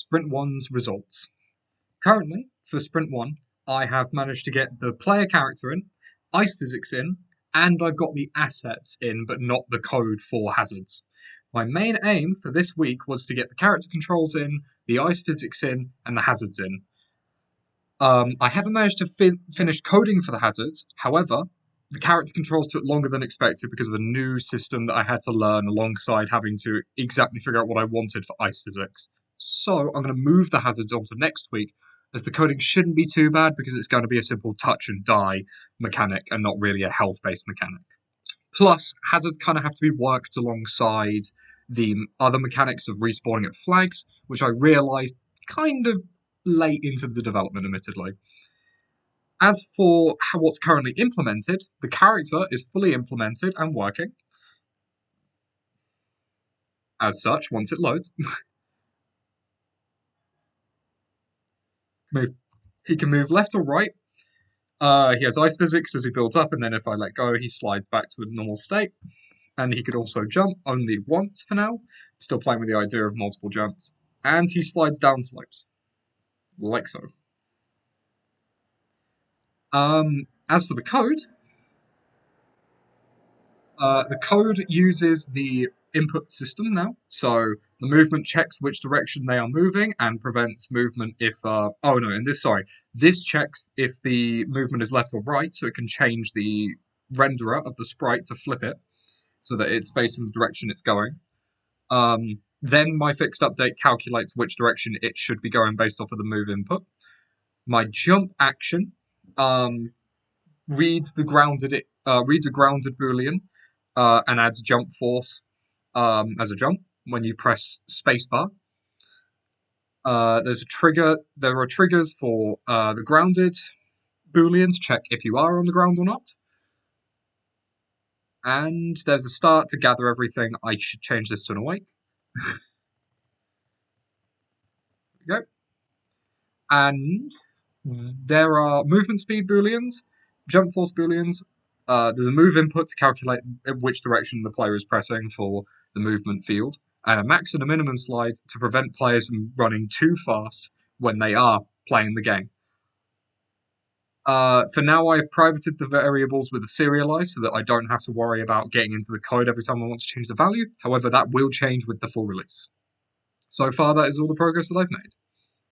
Sprint 1's results. Currently, for Sprint 1, I have managed to get the player character in, ice physics in, and I've got the assets in, but not the code for hazards. My main aim for this week was to get the character controls in, the ice physics in, and the hazards in. I haven't managed to finish coding for the hazards. However, the character controls took longer than expected because of a new system that I had to learn alongside having to exactly figure out what I wanted for ice physics. So I'm going to move the hazards onto next week, as the coding shouldn't be too bad because it's going to be a simple touch and die mechanic and not really a health-based mechanic. Plus, hazards kind of have to be worked alongside the other mechanics of respawning at flags, which I realised kind of late into the development, admittedly. As for what's currently implemented, the character is fully implemented and working. As such, once it loads, he can move left or right. He has ice physics as he builds up, and then if I let go, he slides back to a normal state. And he could also jump only once for now. Still playing with the idea of multiple jumps. And he slides down slopes. Like so. As for the code uses the input system now. So the movement checks which direction they are moving and prevents movement if... This checks if the movement is left or right, so it can change the renderer of the sprite to flip it so that it's facing the direction it's going. Then my fixed update calculates which direction it should be going based off of the move input. My jump action reads a grounded boolean and adds jump force as a jump when you press spacebar. There's a trigger. There are triggers for the grounded boolean to check if you are on the ground or not. And there's a start to gather everything. I should change this to an awake. There we go. And there are movement speed booleans, jump force booleans. There's a move input to calculate which direction the player is pressing for the movement field, and a max and a minimum slide to prevent players from running too fast when they are playing the game. For now, I've privated the variables with a serialize so that I don't have to worry about getting into the code every time I want to change the value. However, that will change with the full release. So far, that is all the progress that I've made.